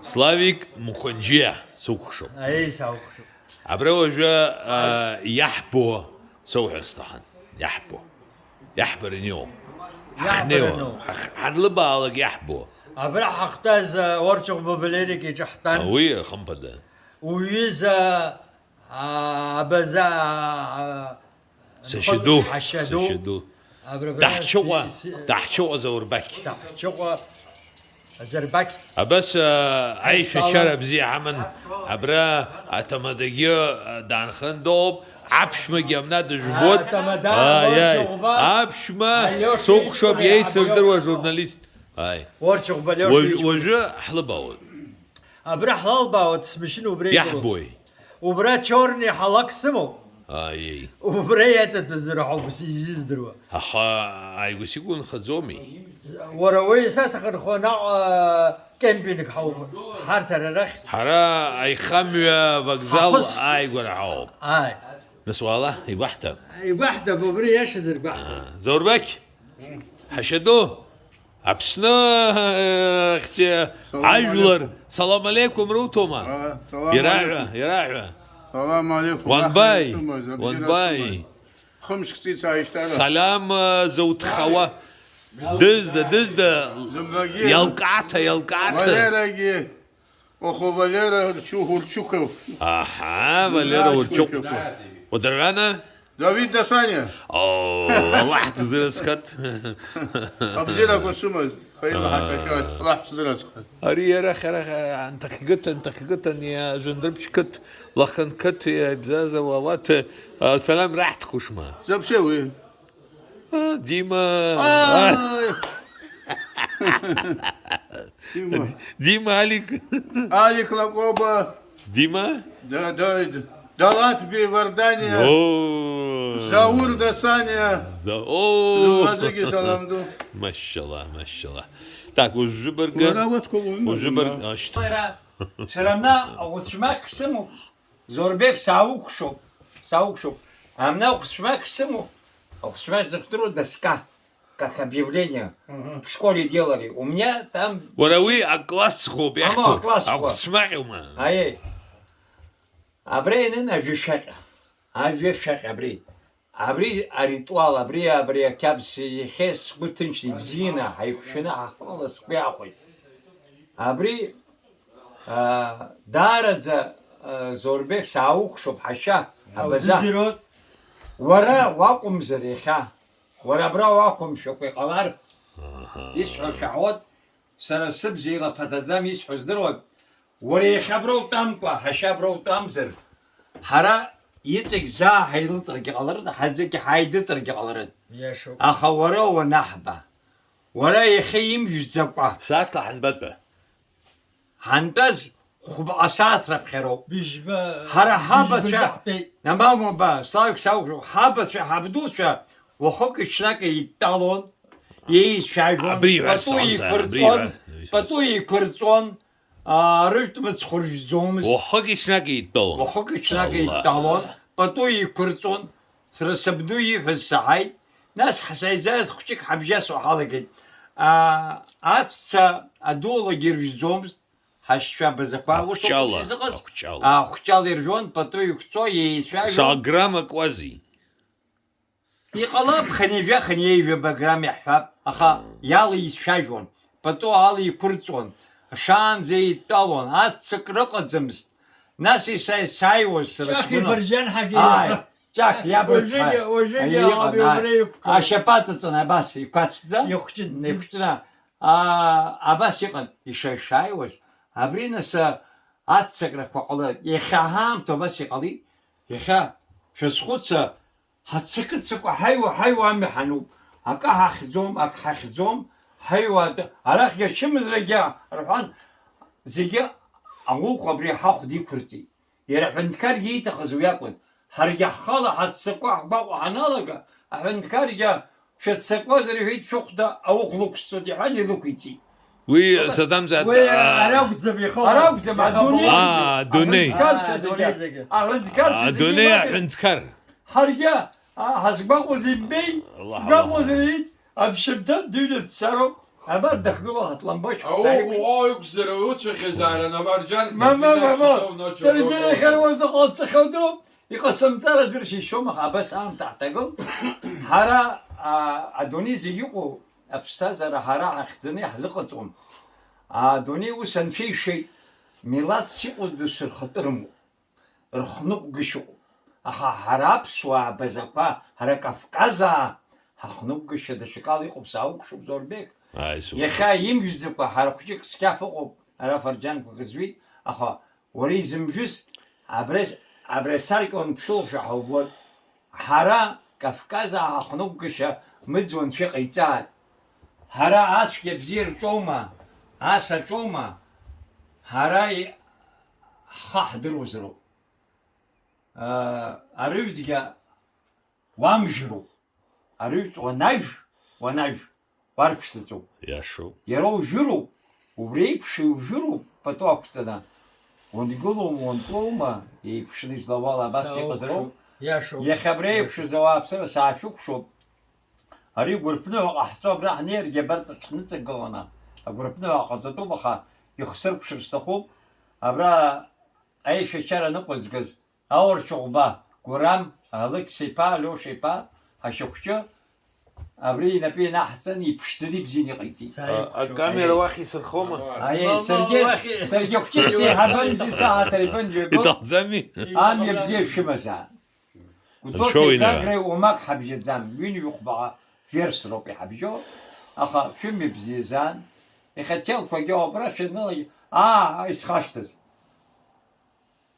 Славик Мухонджия سوخشو اي سوخشو عبروجا يحبو سوحرستحن يحبو رنيو حنيو حنلبالك يحبو ابرا حختاز ورشق بفليريك يجحتن وي خمبل ويزا ابزا سشدو حشدو تحت شو زوربك تحت شو زربك بس عيش الشرب زي عمن عبرا اتمدقيو دان خندوب عبش ما جمنا دجبوت عبش ما سوق شو بيت سردر جورناليست هاي ورشق بلوش وجه حلباوت ابرا حلباوت سمشنو بريك يحبوي وبرا تشورني حلق سمو اي وبرا يتزرحوا بس يزدروا اخا اي يقول خزومي وروي اساس خونا كامبينك حو حارتر رخ حرا اي خميا بغزال اي قرعو اي بس والله يبحتم يبحتم ببري ايش زربحتم زوربك حشدو عبسنا اختي عجلر سلام عليكم روتوما يراعي السلام عليكم وان باي خمس كتير سايشتغل سلام زوت خوا دزدا يلقعتها فاليرا اخو فاليرا تشوكو اها فاليرا والتشوكو ودرغانا دافيد داسانيا والله حتزيل سكت ابزيلا كونسومز خيل حتى شات راح تزيل سكت اري رخ انت خقت يا جندربش كت لخن كت يا بزازه والله سلام راحت خشمه زب شوي ديما ديما عليك لقوبه ديما دالات بوردانيا زاور داسانيا زوجي سلامدو ما شاء الله так وجبرجر اشترى سلامنا وسماك سمو زوربек саукшоп амна وسماك سمو وسماك закру доска как объявление в школе делали у меня там وراوي класс خوب يحكوا اسمعوا ما اي ابرين اجشق ابري ريتوال ابري كابس يخس بتنش بزينه حيخشنا خلاص بياخذ ابري دارز زوربك ساوخشوب حشا ابزا ورا واقم زريخا ورا برا واقم شوكي قلار يسحو شعوت سر سبزي لا بتزام يسحو زدرو وري خبرو تامقا حشا برو تامزر حرا يتك زا هيلصرق قلر حزك حيدصرق قلر يشو اخورا ونحبه ورا يخيم جزقا ساعه حنبته هندز خوب اسات رفخرو بيجبا حرا حبت نمبر با ساوك ساوك حبت حبدوش وخوك شلاك يطالون يشايفون بطوي كرزون رشت متخرج زومس وخوك شلاك يطالون بطوي كرزون سرسبدوي في السحاي ناس حسايزاز خشك حبجاس وحالك اتسا ادولو جيرج زومس حشفا بزقا خشال يرجون بطوي كتو يشايفون شاغرام كوازي يقلب خنيفيا بغرام يحفاب اخا يالي يشايفون بطو علي كرزون شان زي طالون سكرق زمست ناسي سايوس جاكي فرجان حقيقة جاك يا برجية شباتسنا بس يكاتشزا يخشنا اباس يقن يشايوس ابرينس سكرق وقلت يخاهم تو بس يقلي يخا شسخوتس هتسكت سكو حيوة أمي حنوب هكا حخزوم حيوة علاق يا شمز رجع رفعان زيجا أمو خبري حاخ دي كرتي يرفعن كار جيت خزو ياكل هرجع خاله هتسكو حبا حنالك عفن كار جا شسكو زريفيت شوخدا أو خلوك استودي حاجة لوكيتي وي صدام زاد عراق زم دوني دوني عند كار هرجع هزبق وزين بي بق وزين أبشبتان دولة سارو أبر دخلوا هطلم باش او يكسر وتشخي زارنا برجان ما ترى خلوا زقات سخودرو يقسم ترى درشي شو مخ بس أنا تعتقل هرا أدوني زيقو أبستاز هرا أخذني حزقتهم أدوني وسن في شيء ميلاد سيقو دسر خطرمو رخنق قشو أخا هراب سوا بزقا هرا كفكازا هخنق قشو دشكال يقوم ساوق شو بزور بيك يخا يمجزقا هرا كوشيك سكافقو هرا فرجان كوكزوي أخا وريزم جز عبرسارك on بشوف حوبول هرا كفكازا هخنق قشو مدزون في قيتال هرا عاش يبزير توما عاسا توما هراي خاح دروزرو أريد ديجا وامجرو أريد ونايف واربشتو يا شو يرو جرو وبريبشي وجرو بتوقفتنا وندقولوا وندقوما يبشني زلوالا بس يقزرو يا شو يا خبري بشو زواب سر ساعشوك شو أريد قربنا أحساب راح نير جبرت تخنت الجوانا أقربنا قصدو بخا يخسر بشرستخو أبرا أي شيء نقص جز أول شغبة قرام هذاك سيبا لو سيبا هشوكشة أبري نبي نحسن يبشتري بزيني قيتي الكاميرا واخي سرخومة أي سرجي كتير هبل زي ساعة تقريبا جيجو يتعزمي أم يبزي في مساء شو هنا؟ كاكري وماك حبجة زام وين يخبع فيرس روبي حبجو أخا شو مبزي زان يختيل كوجو براش نلاقي إسخاشتز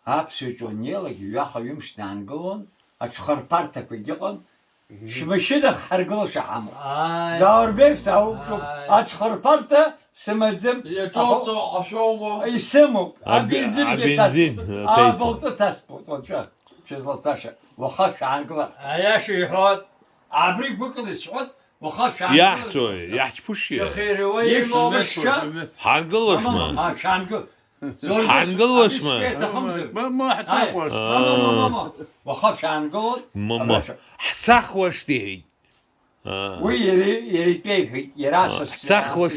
أبسوتو نلاقي ياخا يمشي نانجلون أشخر بارتا كوجيقون شمشيدا خرجلو شحام زاربيك ساو شو أشخر بارتا سمزم يا جوزو عشومة يسمو بنزين بولتو تاستو توشا شزلا ساشا وخاف عنقلا يا شيحات عبريك بكل سعود وخاف يحسو يحش بوشي خير وين حنقل وش ما شانقل حنقل وش ما ما حساب واش وخاف شانقل ماما سخ وش تهي ويري بيفي يراس سخ وش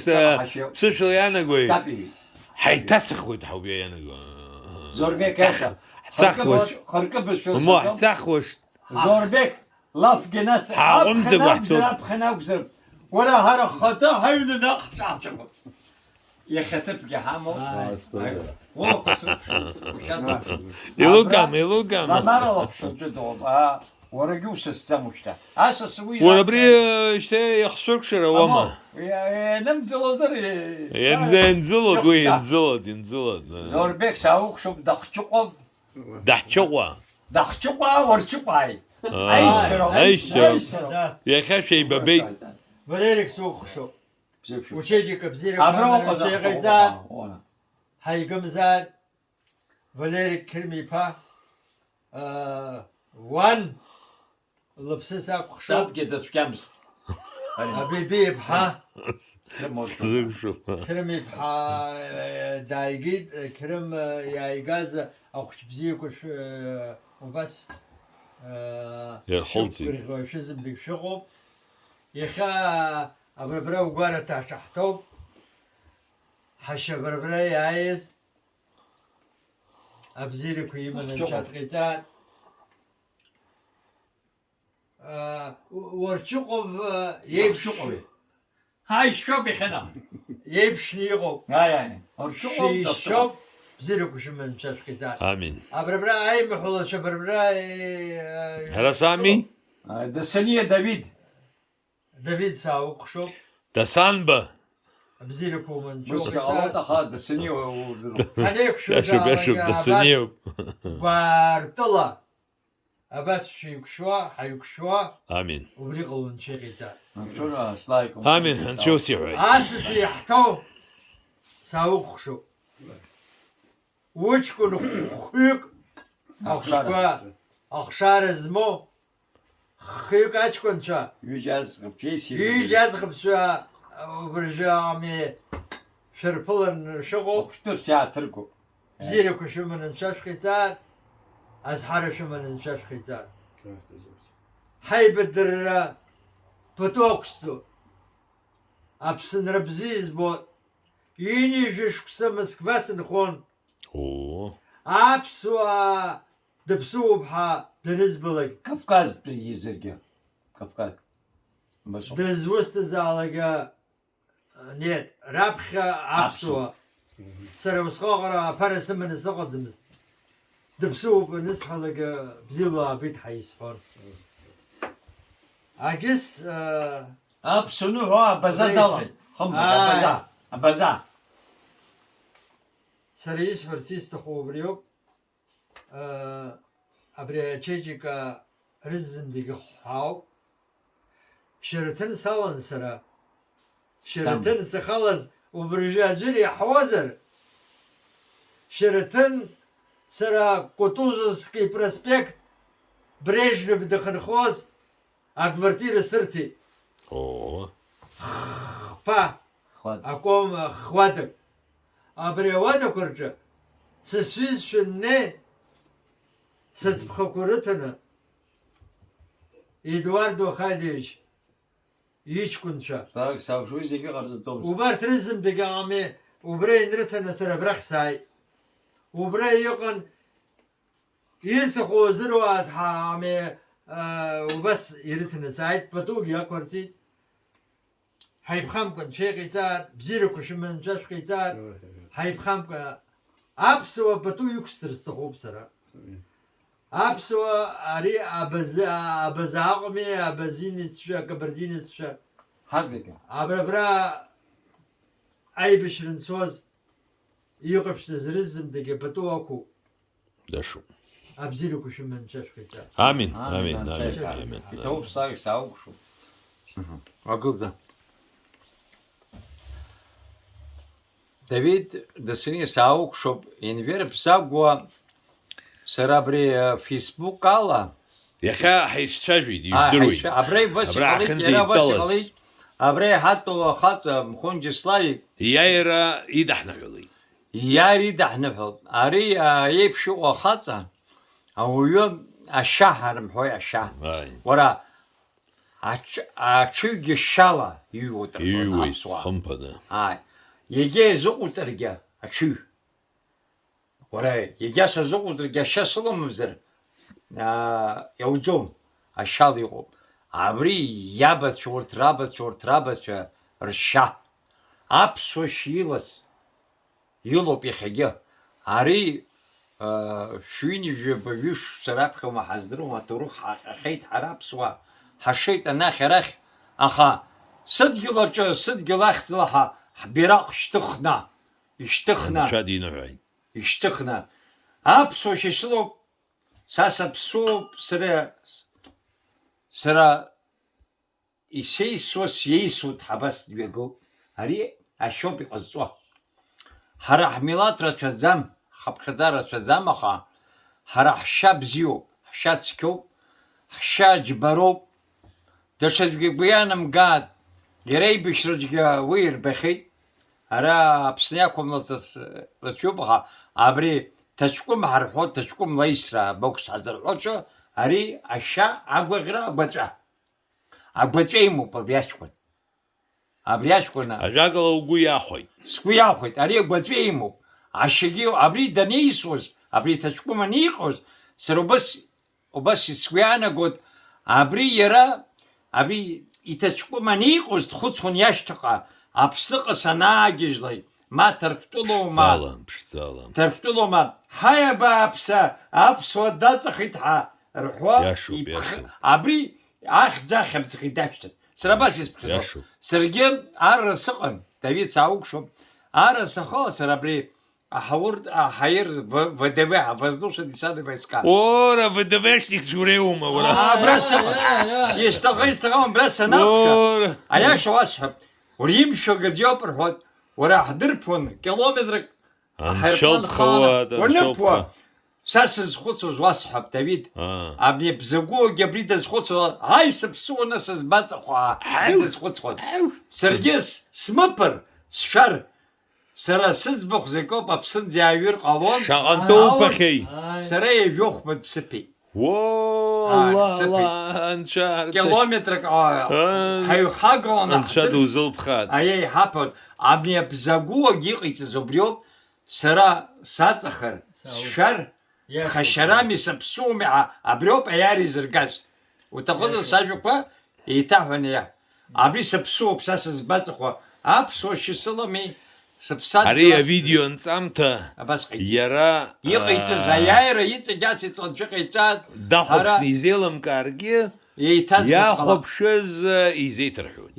سوشل انا قوي سابي حي تسخ ود حبي انا قوي زوربيك اخر سخوش خركب بس مو سخوش زوربيك لاف جناس عمزق وحسوب خناوزر ولا هر خطا هين نقش عشان يا خطب يا حمو وقص يلوكام لا مرة شو جدوب ورجوس السموشتا أساس وين ولا بري شيء يخسرك شرا وما يا نمزل زر ينزلوا قوي ينزلوا زوربيك ساوك شو دخشقب دحشوا ورشقاي ايش يا خاف شيء ببي فاليريك سوق شو وشيجيك بزيرك أبرو شي غيزان هاي قمزان فاليريك كرمي با وان لبسسك خشب شاب كده شكمس حبيبي بحا شو كرمي بحا دايجيد كرم يا إيجاز أو خشبزيك وش وبس يا خلصي شو زبدك شغل يخا أبربرا وقارة تحتوب حشا بربرا يعيز أبزيرك ويمن مشات غيزان ورشقف يبشقوي هاي شو بخنا يبشنيغو يعني ورشقوي شوب بزيرك وشمن مشات غيزان امين أبربرا أي محول شبربرا هلا سامي ده سنية دافيد ساوق شوب تسانبا بزيرك ومن بس شوب الله تخاد ده سنية هنيك شو يشوب دسنيو بارتلا أبس شيك شوا حيك شوا امين وبريقوا نشي غيزان شو سلايكم امين هنشوف سيوعي أساسي يحتو ساوق شو وش كن خيك أخشوا أخشار زمو خيك أشكن شا يجاز بيسي يجاز خبشوا وبرجع مي شربلن شغل شتو ساعة تركو زيرك شو من نشاش خيزان أزحر شو من نشاش خيزان هاي بدر بتوكستو Аԥсынра бзиа избоит. Ҩынҩажәа шықәса Москва сынхон. О. Аԥсуаа дыԥсуоуп ҳәа данызбалак. Кавказтәи изаргьы. Кавказ. Дызусҭазаалак нет, раԥхьа аԥсуа. Сара усҟаҟара аԥара сыманы сыҟаӡамызт. Дыԥсуоуп анысҳәалак бзиала аабеит ҳәа исҳәон. Агьыс Аԥсуныҳәа абаза далан. Абаза. Абаза. сара исҳәарц исҭаху убриоуп. Абри ачеиџьыка рыззымдагьы ҳәаауп. Шьараҭын салан сара. Шьараҭын сахалаз убыржәы аӡәыр иаҳуазар. Шьараҭын сара Кутузовски проспект Брежнев дахынхоз аквартира сырҭеит. О. Хԥа аком хвадак. Абри ауадақәа рҿы сысҩызцәа нне сыҵԥхақәа рыҭаны Едуардо Ахадиевич иҷкәынцәа Сарак саушуи зегьы ҟарҵаӡомызт. убарҭ рызымдагьы ами убра инрыҭаны сара абрахь сааит. Убра иҟан ирҭаху азыруа ами убас ирыҭаны сааит. Патугьы ақәырҵеит. Ҳаиԥхамкәа нцәа иҟаиҵааит, бзиарақәа шәыманы нцәа шәҟаиҵааит. Ҳаиԥхамкәа аԥсуа пату иқәсҵар сҭахуп сара. Аԥсуа ари абазааҟами, абазинеццәа, акабардинеццәа. Ҳазегьы. Абра аибашьра нцоз иҟаԥшьӡаз рызымдагьы пату ақәуп. Дашу. Абзиарақәа шәыманы нцәа шәҟаиҵааит. Амин. Амин. Амин. Амин. Иҭоуп сарак саукәшоуп. Акылӡа. Давид дасыни саукәшоуп. Инвер бзагәа сара абри фейсбук ала. Иахьа ҳаицәажәеит, ижәдыруеит. Абра ибас Абра иҟалеит, ахьынӡа иара бас итәалаз. иҟалеит. Абра иҳаҭәало ахаҵа Мхәонџьеславик Иааира идаҳнаҳәалеит. иааира идаҳныҳәалт. Ари еиԥш иҟоу ахаҵа ауаҩы ашьаҳа рымҳәои ашьа. Аи. Уара аҽыҩгьы шьала иҩуеит рҳәон Иҩуеит, аԥсуаа. хымԥада. Ааи. Егьа изыҟуҵаргьы аҽыҩ. Уара егьа сазыҟуҵаргьы ашьа сыламамзар иауӡом. Ашьала иҟоуп. Абри иабацәа, урҭ рабацәа ршьа. Аԥсуа шьилас илоуп иахьагьы. Ари шәҩынҩажәа баҩыш сараԥхьома ҳаздыруам аҭоурых ҳаҟьахьеит ҳара аԥсуаа. Ҳашеит анахь арахь, аха сыдгьыл аҿы, сыдгьыл ахьӡала ҳбираҟ шьҭыхны, ишьҭыхны, Анцәа диныҳәааит. ишьҭыхны. Аԥсуа шьашьылоуп, са саԥсуоуп, сара исеисуа сиеисуеит ҳабас дҩагылт. Ари ашьоуп иҟазҵо. Ҳара ҳмилаҭ рацәаӡам, ҳаԥхьаӡа рацәаӡам, аха ҳара ҳшьа бзиоуп, ҳшьа цқьоуп, ҳшьа џьбароуп. Даҽаӡәгьы гәы ианамгааит, иара ибышьраҿгьы уи ирбахьеит. Ара Аԥсны иақәымлацыз рацәоуп, аха абри ҭаҷкәым ҳарҳәо, ҭаҷкәым лаисра бокс ҳазырҳәо аҿы, ари ашьа агәаӷьра агәаҵәа. Агәаҵәа имоуп абри аҷкәын. Абри аҷкәын Ажәакала угәы иахәеит. сгәы иахәеит, ари агәаҵәа имоуп. Ашьагьы абри данеисуаз, абри ҭаҷкәым аниҟоз, сара убас сгәы иаанагоит, абри иара, абри иҭаҷкәым аниҟоз дхәыцуан иашьҭаҟа, Аԥсныҟа санаагьежьлак, ма Ҭырқәтәылоума, Ԥшӡалам, ԥшӡалам. Ҭырқәтәылоума, ҳаи абааԥса, аԥсуа даҵахеит ҳәа рҳәо, Иашоуп, иашоуп. абри ахьӡ ахьымӡӷ дашьҭан. Сара абас исԥхьаӡоит. Иашоуп. Саргьы арра сыҟан, Давид саукәшоуп. Арра сахо, сара абри аҳаир ВДВ, воздушно десантные войска. Ора, ВДВшник шуреума, ура. Абра сыҟан. Исҭахым, абра санаԥхьа. Ора. Аиаша уасҳәап. Уара имшәага ӡиоуп рҳәоит. Уара ҳдырԥон километрак Аншьалԥхауа, уаныԥуа. Са сызхәыцуаз уасҳәап, Давид. Ah. Абни абзагәыгьы абри дазхәыцуа, ҳаи сыԥсуаны сызбаҵахәаа дазхәыцуан. Саргьы смыԥыр, сшәар, сара сыӡбахә закоуп аԥсынӡа иааҩыр ҟалон. Шаҟантәоуп ахьеи. Сара иажәохәба дԥсыԥеит. Уоо, الله سبي. الله انشار كيلومترك حيحاقون انشاد وزلب خاد اي حابون ابني بزاقوه جيقيت زوبريوب سرا ساتخر شر خشرامي سبسومي ابريوب عياري زرقاس وتخص ساجوكا يتعفني ابري سبسوب ساس زباتخوا ابسو شسلمي سبسات اريا فيديو انصامتا اباس قيت يرا يقيت زياير يتجاسي صنفقيتات دخل نيزيلم كارجي يتاز يا خبشز يزيترحون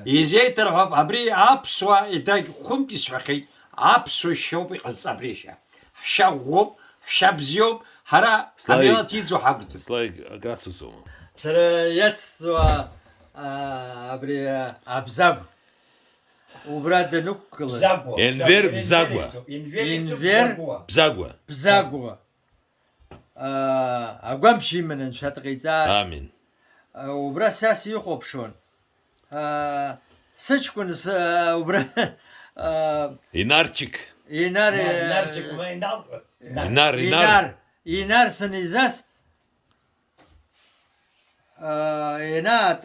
يزيترحب ابري ابسوا يداك خمتي سبقي ابسو شوبي قصابريشا شاغوب شابزيوب هرا عملات يزو حبس سلايك غراتسو سوما سريتسوا ابري ابزاب وبراد نوكل انفير بزاغوا انفير بزاغوا بزاغوا اقومشي من انشات غيزان امين وبرا ساسي يخوبشون سچكون وبرا ينارچيك ينار ينار سنيزاس ينات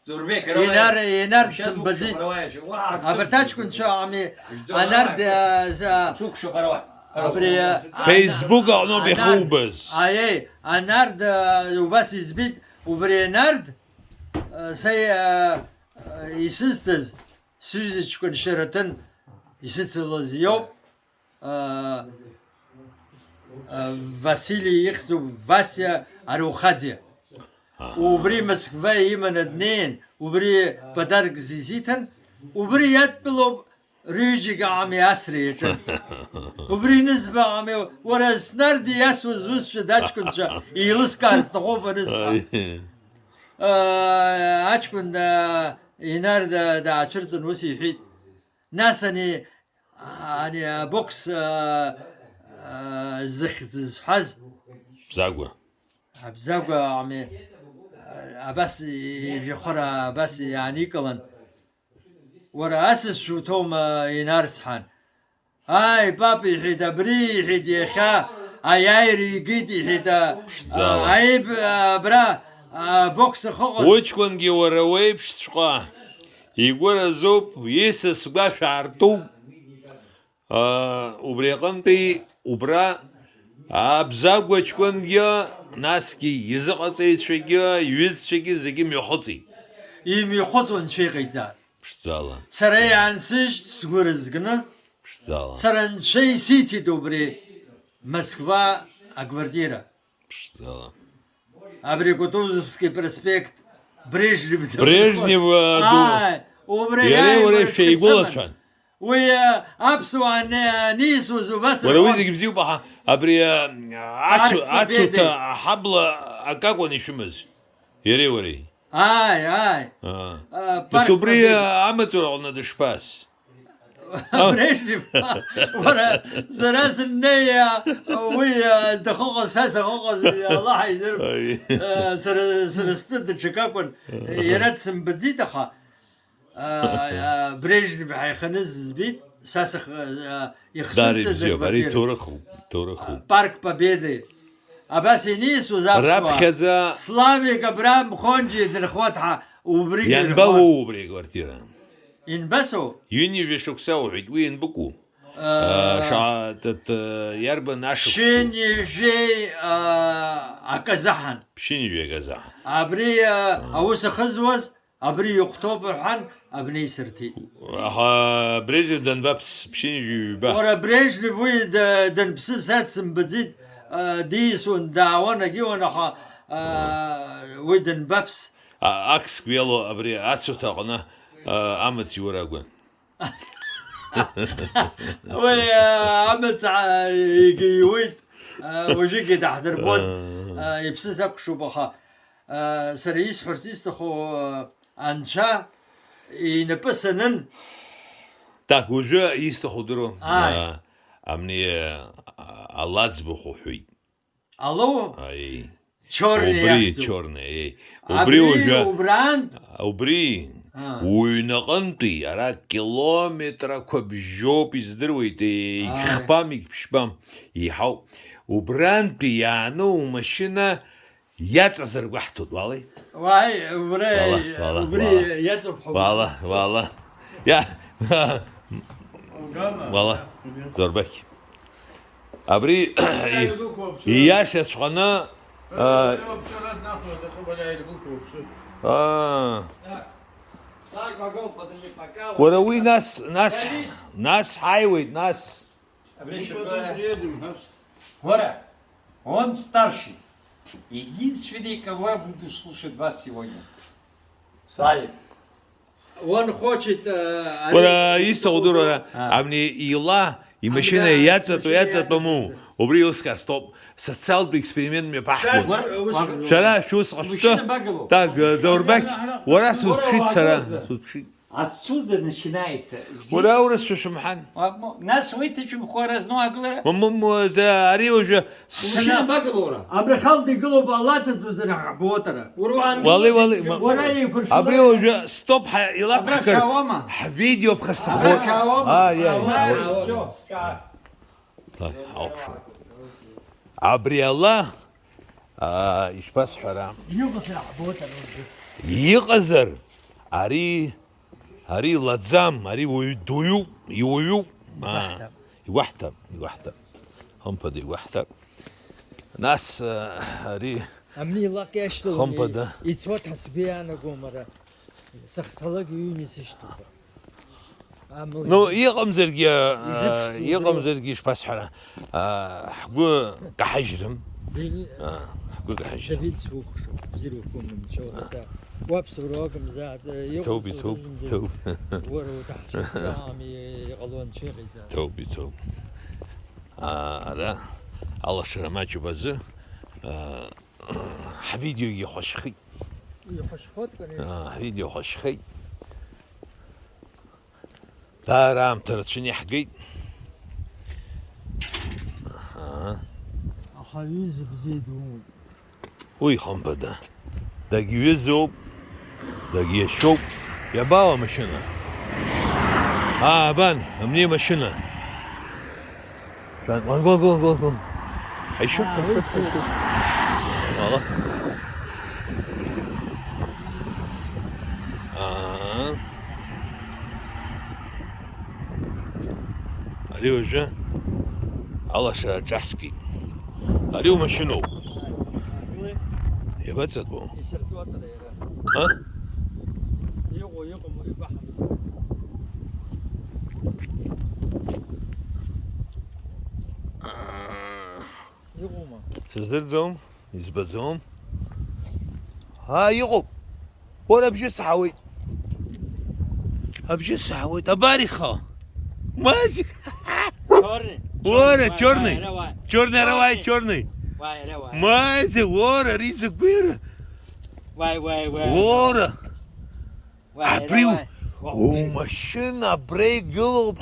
ينار سنبزي ابرتاچكون شو عمي انار سوق شو قروات ابري فيسبوك انو بخوبز اي انارد وبس يزبيت وبرينارد سي يسستز سوزي تكون شرطن يسستز يوب واسيلي يخزو فاسيا اروخازيا وبري مسكفا يمن اثنين وبري بدارك زيزيتن وبري يطلب ريجي عمي اسري وبري نسبة عمي ورا سناردي يسوز وسش داتشكن شا يلس كارس تخوف نسبة اتشكن ينار دا عشرزن وسي حيد ناسني يعني بوكس زخ حز بزاغوا بزاقة عمي بس يخرى بس يعني كلن ورا اسس شو توم ينارسحن هاي بابي حدا بري حد يخا ايايري قيدي حدا عيب برا بوكس خوغ وچكون جي وروي بشقا يقول زوب يسس باش عرطو وبريقنتي وبرا ابزاغوا چكون جي ناسكي يزقصي شيغا يوز شيغي زكي ميخصي يمي خطون شي غيزار بشزالا سريعا سج سغورزغنا بشزالا سرن شي سيتي دوبري موسكوا اغورديرا بشزالا ابري كوتوزفسكي برسبكت بريجنيف بريجنيف وبري يري وري شي بولشان ويا ابسو عن نيس وزبس ورويزك بزيو بها ابري عاتسو حبل اكاكوني شمز يري وري اي بس وبري عمتو على دشباس بريجنيف ورا زراس النية ويا دخوق ساسة خوق الله يدير سر ستد شكاكون يرتسم بزيدخا بريجنيف حيخنز زبيت ساسخ يخسر داري بزيو بري تورخو بارك победы اباسي نيس وزابسوا راب كذا سلافي قبرام خونجي درخواتها وبريج ينبغوا بري كوارتيرا ينبسوا يوني فيشوك ساو وين بكو شعات يربا ناشو شيني جي اكزحن بشيني في غزا ابري اوس خزوز ابري يقطوب حن ابني سرتي بريجي دن بابس بشيني في با ورا بريج لفوي دن بسات سم بزيد ديس وندعوانا جيوانا ويدن بابس اكس كويلو ابري اتسو تاقنا عمت يوراغون وي عمت يجيويت وجيكي تحت البود يبسس اكشو بخا سريس فرسيس تخو انشا ينبسنن Так, уже истохудро. Амни аллац бухуй. الو Ай. чорный черный. Убри уже. убран Убри. Уйнaqanti ара километра кобжоп издруйте. Хпамик пшпам. Ихау. Убран пиано машина يتصر وحده والله واي والله، وبري يزب والله يا والله زربك ابري ياش اسخنا وروي ناس حيوي ناس Вора, он старший. Единственный, кого я буду слушать вас сегодня. Славик. он хочет ولا يستغدر ولا عمني يلا يمشينا ياتsa тому وبري اوسكار ستوب социал эксперимент мне пахнет شلا شو Багалу. так زوربك ورا سوتشيت سرا سوتشيت Отсюда начинается. Здесь- ولا ورس شو شمحان Нас вытащим хорозну аглара. مم за арيوجا Мужчина Багалора. ابرخال دي قلوب الله تزرع بوتره والله وراي يكون ابريوجا ستوب يلا بحكر Абрахавама. فيديو بخستخور Абрахавама. يا Всё, всё. طيب عقشو عبري الله ايش بس حرام يغفر بوتره يقزر اري لاتزام اري ويدويو يويو ما يوحتب هم بدي يوحتب ناس اري امني لاقي اشتغل خمبده. يتسوت حسبي انا قومره سخسلك يونس اشتغل نو يقم زرقي ايش بس حرام حقو كحجرم حقو كحجرم دافيد سوق شو زيرو كون من شو هذا وابس وراقم زاد توبي توب ورو تحت عامي يغلون شيء توبي لا الله شرماتي بزر فيديو يخشخي يخش خود فيديو خشخي تارام ترتشني حقيت اخايز بزيدون وي خمبدا داقي يزوب داقي يشوب يا باوا مشنا بان مني مشنا كان قول هيشوف والله عليه وجه الله شاسكي عليه مشنو يا بس بو يسرتوا ها يقو يبحث يقوم سزرزهم يزبزهم يقوم ولا بجس حوي بجس حوي تباريخا مازك ورا تشورني رواي تشورني مازك ورا ريزك بيرة ورا عبريو ومشينا بريك قلوب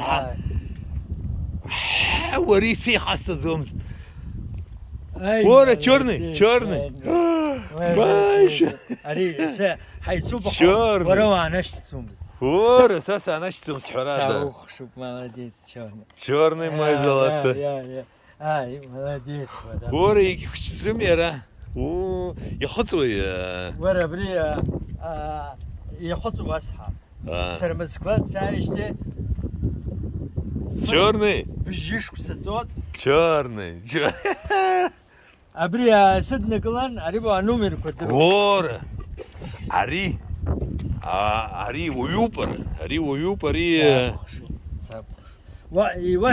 وريسي حاسة زومز ورا تشورني ماشي اري حيسوب شورني. ورا نشت سومز ورا ساسا نشتم سحرادا ساوخ شوف молодец شورني черный мой золотой يا اي молодец ورا يكشسم يرا يخطوي ورا بري يخص واسحه سر مسكوات سايشتي черный بجيش كسوت черный ابري سدنا كلان اريبو نومير كنت ورا عري ويوبر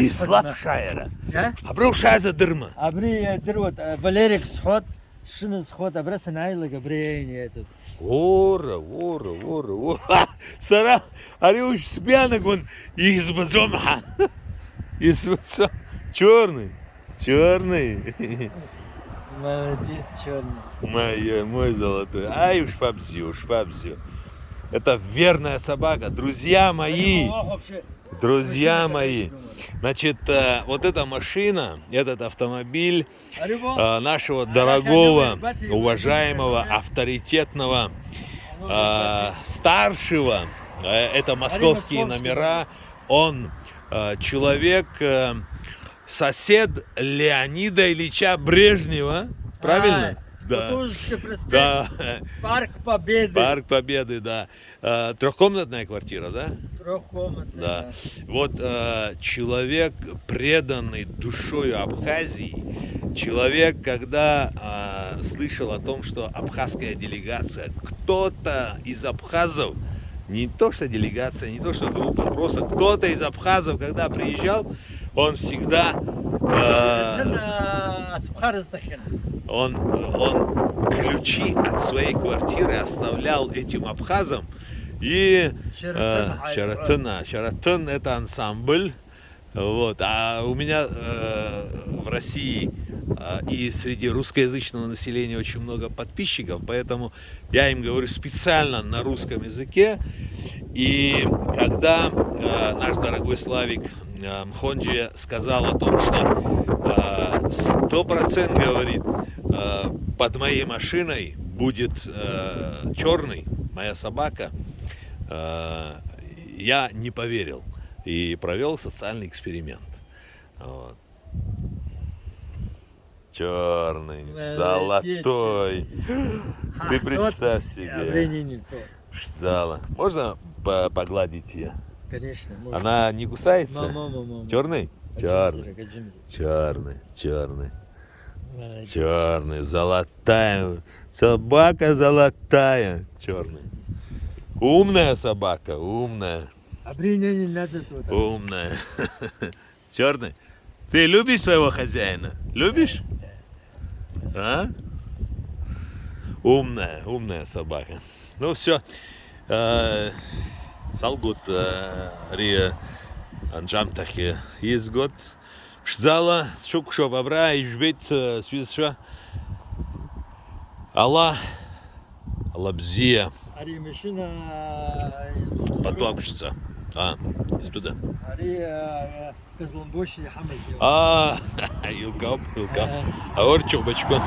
يسلط شايرة أبرو شازة درمة ابري دروت فاليريك سخوت شنو سخوت ابرس نايلك ابري يزد ورا صراحة أري وش سبيانا قون يزبزومها يزبزوم черный молодец черный мой золотой ай уж побзил это верная собака друзья мои значит вот эта машина этот автомобиль нашего дорогого уважаемого авторитетного старшего это московские номера он человек сосед Леонида Ильича Брежнева правильно Да. Кутузовский проспект, Да. Парк Победы. Парк Победы, да. Трехкомнатная квартира, да? Трехкомнатный. Да. Вот человек, преданный душою Абхазии, человек, когда слышал о том, что абхазская делегация, кто-то из абхазов, не то что делегация, не то что группа, просто кто-то из абхазов, когда приезжал, он всегда он ключи от своей квартиры оставлял этим абхазам. И Шаратон это ансамбль. Вот. А у меня в России и среди русскоязычного населения очень много подписчиков, поэтому я им говорю специально на русском языке. И когда наш дорогой Славик Мхонджи сказал о том, что 100% говорит, под моей машиной будет черный, моя собака, я не поверил и провел социальный эксперимент. Вот. Черный, золотой. Ты представь себе. Зала. Можно погладить ее? Конечно. можно. Она не кусается? Мама. Черный? Черный. Черный, черный. Черный, золотая. Собака золотая. Черный. Умная собака, умная. Умная. Черный. Ты любишь своего хозяина? Любишь? А? Умная собака. Ну все. Салгут Рия Анджамтахе есть год. Шзала, шукшо бабра, и жбет свизша. Алла бзия. Ари машина из Потопшится. Из туда. Ари Козломбоши Хамаджи. Юлкап. А орчук бачкон.